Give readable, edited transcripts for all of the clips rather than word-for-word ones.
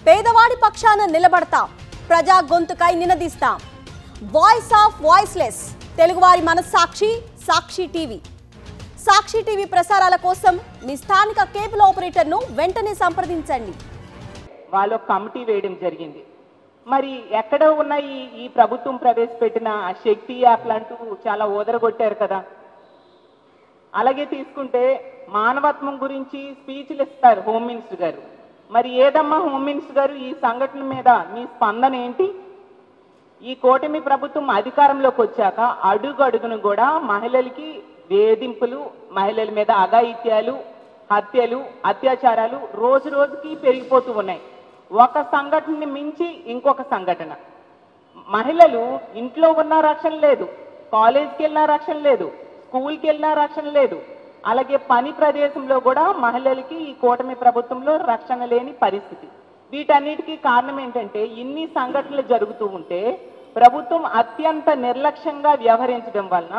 పేదవాడి పక్షాన నిలబడతాం, ప్రజా గొంతుకై నినదిస్తాం. వాయిస్ ఆఫ్ వాయిస్లెస్, తెలుగువారి మనస్సాక్షి సాక్షి టీవీ. సాక్షి టీవీ ప్రసారాల కోసం మీ స్థానిక కేబుల్ ఆపరేటర్ను వెంటనే సంప్రదించండి. వాళ్ళు కమిటీ వేయడం జరిగింది. మరి ఎక్కడ ఉన్న ఈ ప్రభుత్వం ప్రవేశపెట్టిన శక్తి యాప్ అంటూ చాలా ఓదరగొట్టారు కదా. అలాగే తీసుకుంటే మానవత్వం గురించి స్పీచ్లు ఇస్తారు హోమ్ మినిస్టర్ గారు. మరి ఏదమ్మా హోమ్ మినిస్టర్ గారు, ఈ సంఘటన మీద మీ స్పందన ఏంటి? ఈ కూటమి ప్రభుత్వం అధికారంలోకి వచ్చాక అడుగడుగును కూడా మహిళలకి వేధింపులు, మహిళల మీద అఘాయిత్యాలు, హత్యలు, అత్యాచారాలు రోజు రోజుకి పెరిగిపోతూ ఉన్నాయి. ఒక సంఘటనని మించి ఇంకొక సంఘటన. మహిళలు ఇంట్లో ఉన్న రక్షణ లేదు, కాలేజ్కి వెళ్ళినా రక్షణ లేదు, స్కూల్కి వెళ్ళినా రక్షణ లేదు. అలాగే పని ప్రదేశంలో కూడా మహిళలకి ఈ కూటమి ప్రభుత్వంలో రక్షణ లేని పరిస్థితి. వీటన్నిటికీ కారణం ఏంటంటే, ఇన్ని సంఘటనలు జరుగుతూ ఉంటే ప్రభుత్వం అత్యంత నిర్లక్ష్యంగా వ్యవహరించడం వలన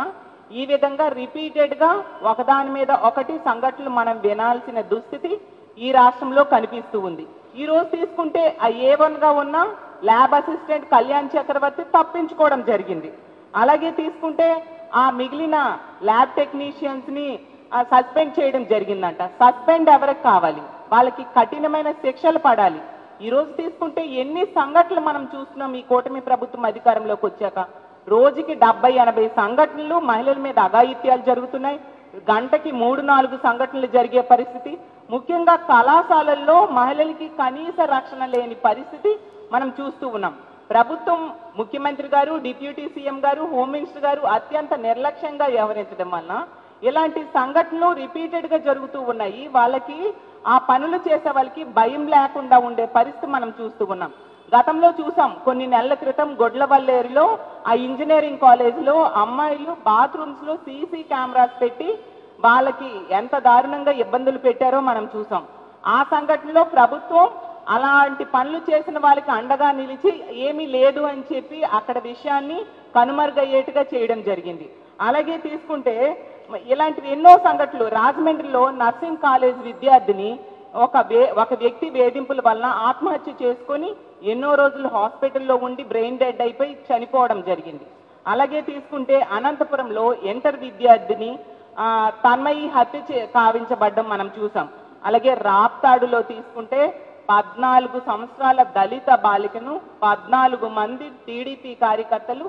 ఈ విధంగా రిపీటెడ్గా ఒకదాని మీద ఒకటి సంఘటనలు మనం వినాల్సిన దుస్థితి ఈ రాష్ట్రంలో కనిపిస్తూ ఉంది. ఈ రోజు తీసుకుంటే ఆ A1గా ఉన్న ల్యాబ్ అసిస్టెంట్ కళ్యాణ్ చక్రవర్తి తప్పించుకోవడం జరిగింది. అలాగే తీసుకుంటే ఆ మిగిలిన ల్యాబ్ టెక్నీషియన్స్ని సస్పెండ్ చేయడం జరిగిందంట. సస్పెండ్ ఎవరికి కావాలి? వాళ్ళకి కఠినమైన శిక్షలు పడాలి. ఈ రోజు తీసుకుంటే ఎన్ని సంఘటనలు మనం చూస్తున్నాం ఈ కూటమి ప్రభుత్వం అధికారంలోకి వచ్చాక. రోజుకి 70-80 సంఘటనలు మహిళల మీద అఘాయిత్యాలు జరుగుతున్నాయి. గంటకి 3-4 సంఘటనలు జరిగే పరిస్థితి. ముఖ్యంగా కళాశాలల్లో మహిళలకి కనీస రక్షణ లేని పరిస్థితి మనం చూస్తూ ఉన్నాం. ప్రభుత్వం, ముఖ్యమంత్రి గారు, డిప్యూటీ సీఎం గారు, హోమ్ మినిస్టర్ గారు అత్యంత నిర్లక్ష్యంగా వ్యవహరించడం వలన ఇలాంటి సంఘటనలు రిపీటెడ్గా జరుగుతూ ఉన్నాయి. వాళ్ళకి ఆ పనులు చేసే వాళ్ళకి భయం లేకుండా ఉండే పరిస్థితి మనం చూస్తూ ఉన్నాం. గతంలో చూసాం, కొన్ని నెలల క్రితం గొడ్లవల్లేరులో ఆ ఇంజనీరింగ్ కాలేజీలో అమ్మాయిలు బాత్రూమ్స్లో సీసీ కెమెరాస్ పెట్టి వాళ్ళకి ఎంత దారుణంగా ఇబ్బందులు పెట్టారో మనం చూసాం. ఆ సంఘటనలో ప్రభుత్వం అలాంటి పనులు చేసిన వాళ్ళకి అండగా నిలిచి ఏమీ లేదు అని చెప్పి అక్కడ విషయాన్ని కనుమరుగయ్యేట్టుగా చేయడం జరిగింది. అలాగే తీసుకుంటే ఇలాంటివి ఎన్నో సంఘటనలు. రాజమండ్రిలో నర్సింగ్ కాలేజ్ విద్యార్థిని ఒక వ్యక్తి వేధింపుల వలన ఆత్మహత్య చేసుకొని ఎన్నో రోజులు హాస్పిటల్లో ఉండి బ్రెయిన్ డెడ్ అయిపోయి చనిపోవడం జరిగింది. అలాగే తీసుకుంటే అనంతపురంలో ఇంటర్ విద్యార్థిని తన్మయి హత్య కావించబడ్డం మనం చూసాం. అలాగే రాప్తాడులో తీసుకుంటే 14 సంవత్సరాల దళిత బాలికను 14 మంది టీడీపీ కార్యకర్తలు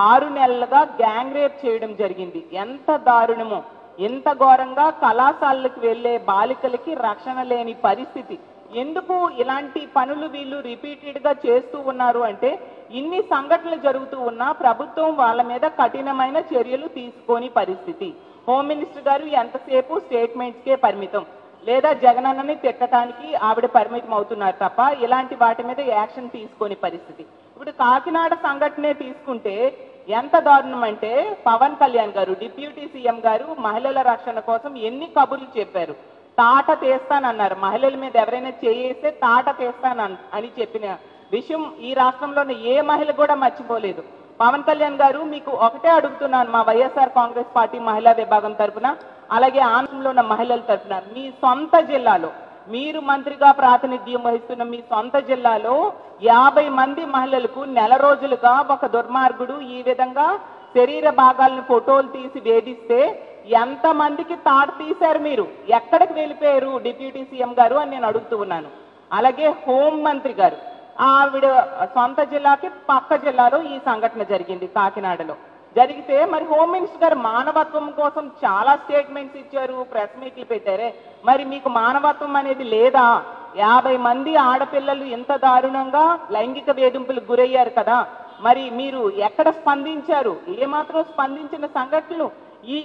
6 నెలలుగా గ్యాంగ్ రేప్ చేయడం జరిగింది. ఎంత దారుణమో! ఎంత ఘోరంగా కళాశాలలకు వెళ్ళే బాలికలకి రక్షణ లేని పరిస్థితి. ఎందుకు ఇలాంటి పనులు వీళ్ళు రిపీటెడ్గా చేస్తూ ఉన్నారు అంటే, ఇన్ని సంఘటనలు జరుగుతూ ఉన్నా ప్రభుత్వం వాళ్ళ మీద కఠినమైన చర్యలు తీసుకోని పరిస్థితి. హోమ్ మినిస్టర్ గారు ఎంతసేపు స్టేట్మెంట్స్కే పరిమితం, లేదా జగనన్నని తిట్టడానికి ఆవిడ పరిమితం అవుతున్నారు తప్ప ఇలాంటి వాటి మీద యాక్షన్ తీసుకోని పరిస్థితి. ఇప్పుడు కాకినాడ సంఘటనే తీసుకుంటే ఎంత దారుణం అంటే, పవన్ కళ్యాణ్ గారు, డిప్యూటీ సీఎం గారు మహిళల రక్షణ కోసం ఎన్ని కబుర్లు చెప్పారు. తాట తీస్తానన్నారు. మహిళల మీద ఎవరైనా చేయేస్తే తాట తీస్తానని చెప్పిన విషయం ఈ రాష్ట్రంలోని ఏ మహిళ కూడా మర్చిపోలేదు. పవన్ కళ్యాణ్ గారు, మీకు ఒకటే అడుగుతున్నాను మా వైఎస్ఆర్ కాంగ్రెస్ పార్టీ మహిళా విభాగం తరఫున, అలాగే ఆంధ్రలో ఉన్న మహిళల తరఫున, మీ సొంత జిల్లాలో మీరు మంత్రిగా ప్రాతినిధ్యం వహిస్తున్న మీ సొంత జిల్లాలో 50 మంది మహిళలకు నెల రోజులుగా ఒక దుర్మార్గుడు ఈ విధంగా శరీర భాగాలను ఫోటోలు తీసి వేధిస్తే ఎంతమందికి తాట తీశారు? మీరు ఎక్కడికి వెళ్ళిపోయారు డిప్యూటీ సీఎం గారు అని నేను అడుగుతూ ఉన్నాను. అలాగే హోం మంత్రి గారు, ఆవిడ సొంత జిల్లాకి పక్క జిల్లాలో ఈ సంఘటన జరిగింది, కాకినాడలో జరిగితే మరి హోమ్ మినిస్టర్ గారు మానవత్వం కోసం చాలా స్టేట్మెంట్స్ ఇచ్చారు, ప్రెస్ మీట్లు పెట్టారే. మరి మీకు మానవత్వం అనేది లేదా? 50 మంది ఆడపిల్లలు ఎంత దారుణంగా లైంగిక వేధింపులకు గురయ్యారు కదా. మరి మీరు ఎక్కడ స్పందించారు? ఏమాత్రం స్పందించిన సంఘటనలు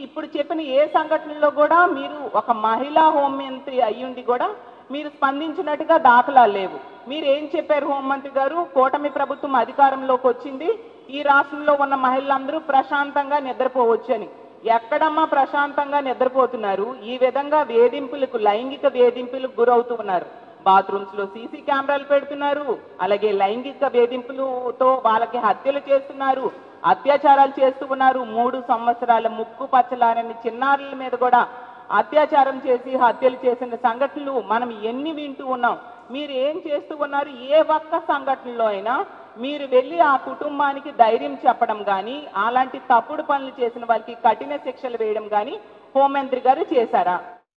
ఇప్పుడు చెప్పిన ఏ సంఘటనలో కూడా మీరు ఒక మహిళా హోంమంత్రి అయ్యుండి కూడా మీరు స్పందించినట్టుగా దాఖలాలు లేవు. మీరు ఏం చెప్పారు హోంమంత్రి గారు? కూటమి ప్రభుత్వం అధికారంలోకి వచ్చింది, ఈ రాష్ట్రంలో ఉన్న మహిళలందరూ ప్రశాంతంగా నిద్రపోవచ్చు అని. ఎక్కడమ్మా ప్రశాంతంగా నిద్రపోతున్నారు? ఈ విధంగా వేధింపులకు, లైంగిక వేధింపులకు గురవుతూ ఉన్నారు. బాత్రూమ్స్లో సీసీ కెమెరాలు పెడుతున్నారు, అలాగే లైంగిక వేధింపులతో వాళ్ళకి హత్యలు చేస్తున్నారు, అత్యాచారాలు చేస్తూ ఉన్నారు. 3 సంవత్సరాల ముక్కు పచ్చలారని చిన్నారుల మీద కూడా అత్యాచారం చేసి హత్యలు చేసిన సంఘటనలు మనం ఎన్ని వింటూ ఉన్నాం. మీరు ఏం చేస్తూ ఉన్నారు? ఏ ఒక్క సంఘటనలో అయినా మీరు వెళ్ళి ఆ కుటుంబానికి ధైర్యం చెప్పడం కానీ, అలాంటి తప్పుడు పనులు చేసిన వాళ్ళకి కఠిన శిక్షలు వేయడం కానీ హోంమంత్రి గారు చేశారా?